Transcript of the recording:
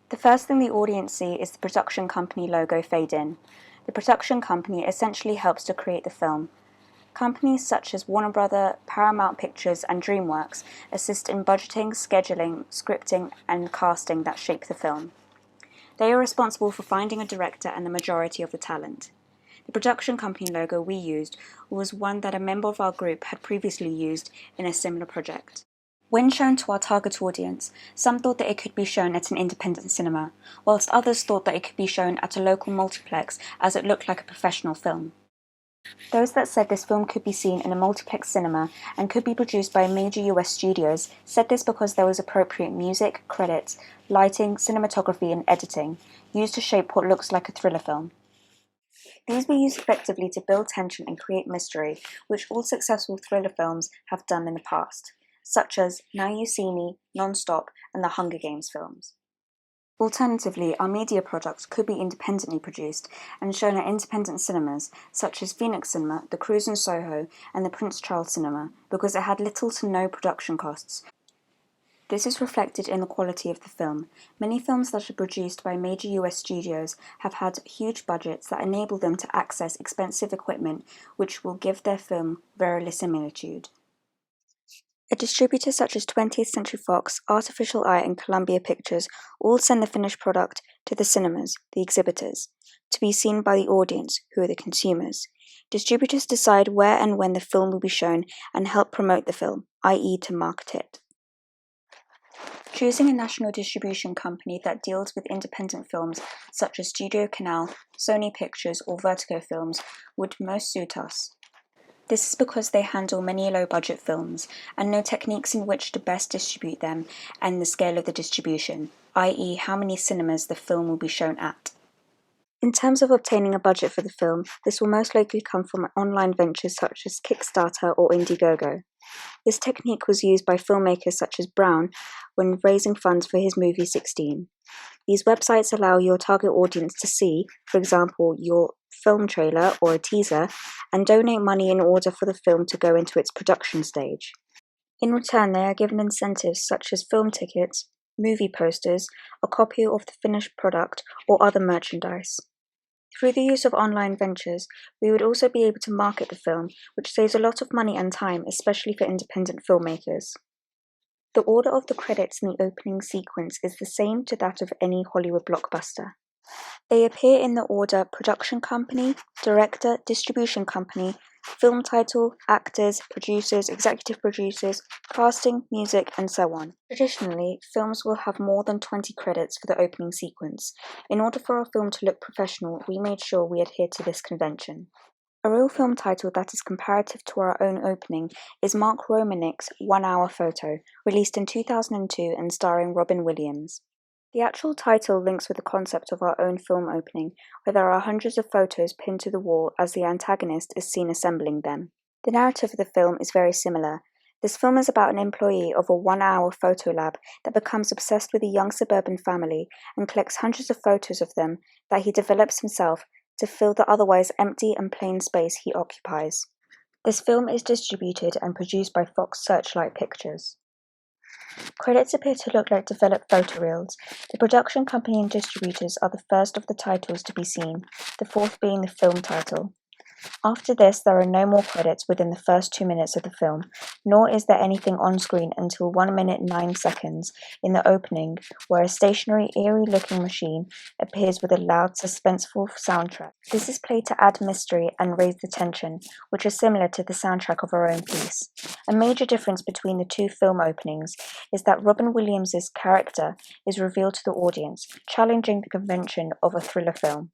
The first thing the audience see is the production company logo fade in. The production company essentially helps to create the film. Companies such as Warner Bros., Paramount Pictures, and DreamWorks assist in budgeting, scheduling, scripting, and casting that shape the film. They are responsible for finding a director and the majority of the talent. The production company logo we used was one that a member of our group had previously used in a similar project. When shown to our target audience, some thought that it could be shown at an independent cinema, whilst others thought that it could be shown at a local multiplex as it looked like a professional film. Those that said this film could be seen in a multiplex cinema and could be produced by major US studios said this because there was appropriate music, credits, lighting, cinematography, and editing used to shape what looks like a thriller film. These were used effectively to build tension and create mystery, which all successful thriller films have done in the past, such as Now You See Me, Non-Stop, and the Hunger Games films. Alternatively, our media products could be independently produced and shown at independent cinemas such as Phoenix Cinema, the Cruise in Soho, and the Prince Charles Cinema because it had little to no production costs. This is reflected in the quality of the film. Many films that are produced by major US studios have had huge budgets that enable them to access expensive equipment which will give their film verisimilitude. A distributor such as 20th Century Fox, Artificial Eye, and Columbia Pictures all send the finished product to the cinemas, the exhibitors, to be seen by the audience, who are the consumers. Distributors decide where and when the film will be shown and help promote the film, i.e. to market it. Choosing a national distribution company that deals with independent films such as Studio Canal, Sony Pictures, or Vertigo Films would most suit us. This is because they handle many low-budget films and know techniques in which to best distribute them and the scale of the distribution, i.e. how many cinemas the film will be shown at. In terms of obtaining a budget for the film, this will most likely come from online ventures such as Kickstarter or Indiegogo. This technique was used by filmmakers such as Brown when raising funds for his movie 16. These websites allow your target audience to see, for example, your film trailer or a teaser, and donate money in order for the film to go into its production stage. In return, they are given incentives such as film tickets, movie posters, a copy of the finished product, or other merchandise. Through the use of online ventures, we would also be able to market the film, which saves a lot of money and time, especially for independent filmmakers. The order of the credits in the opening sequence is the same to that of any Hollywood blockbuster. They appear in the order production company, director, distribution company, film title, actors, producers, executive producers, casting, music, and so on. Traditionally, films will have more than 20 credits for the opening sequence. In order for our film to look professional, we made sure we adhered to this convention. A real film title that is comparative to our own opening is Mark Romanik's 1 Hour Photo, released in 2002 and starring Robin Williams. The actual title links with the concept of our own film opening, where there are hundreds of photos pinned to the wall as the antagonist is seen assembling them. The narrative of the film is very similar. This film is about an employee of a 1-hour photo lab that becomes obsessed with a young suburban family and collects hundreds of photos of them that he develops himself to fill the otherwise empty and plain space he occupies. This film is distributed and produced by Fox Searchlight Pictures. Credits appear to look like developed photoreels. The production company and distributors are the first of the titles to be seen, the fourth being the film title. After this, there are no more credits within the first 2 minutes of the film, nor is there anything on screen until 1 minute 9 seconds in the opening, where a stationary, eerie-looking machine appears with a loud, suspenseful soundtrack. This is played to add mystery and raise the tension, which is similar to the soundtrack of our own piece. A major difference between the two film openings is that Robin Williams' character is revealed to the audience, challenging the convention of a thriller film.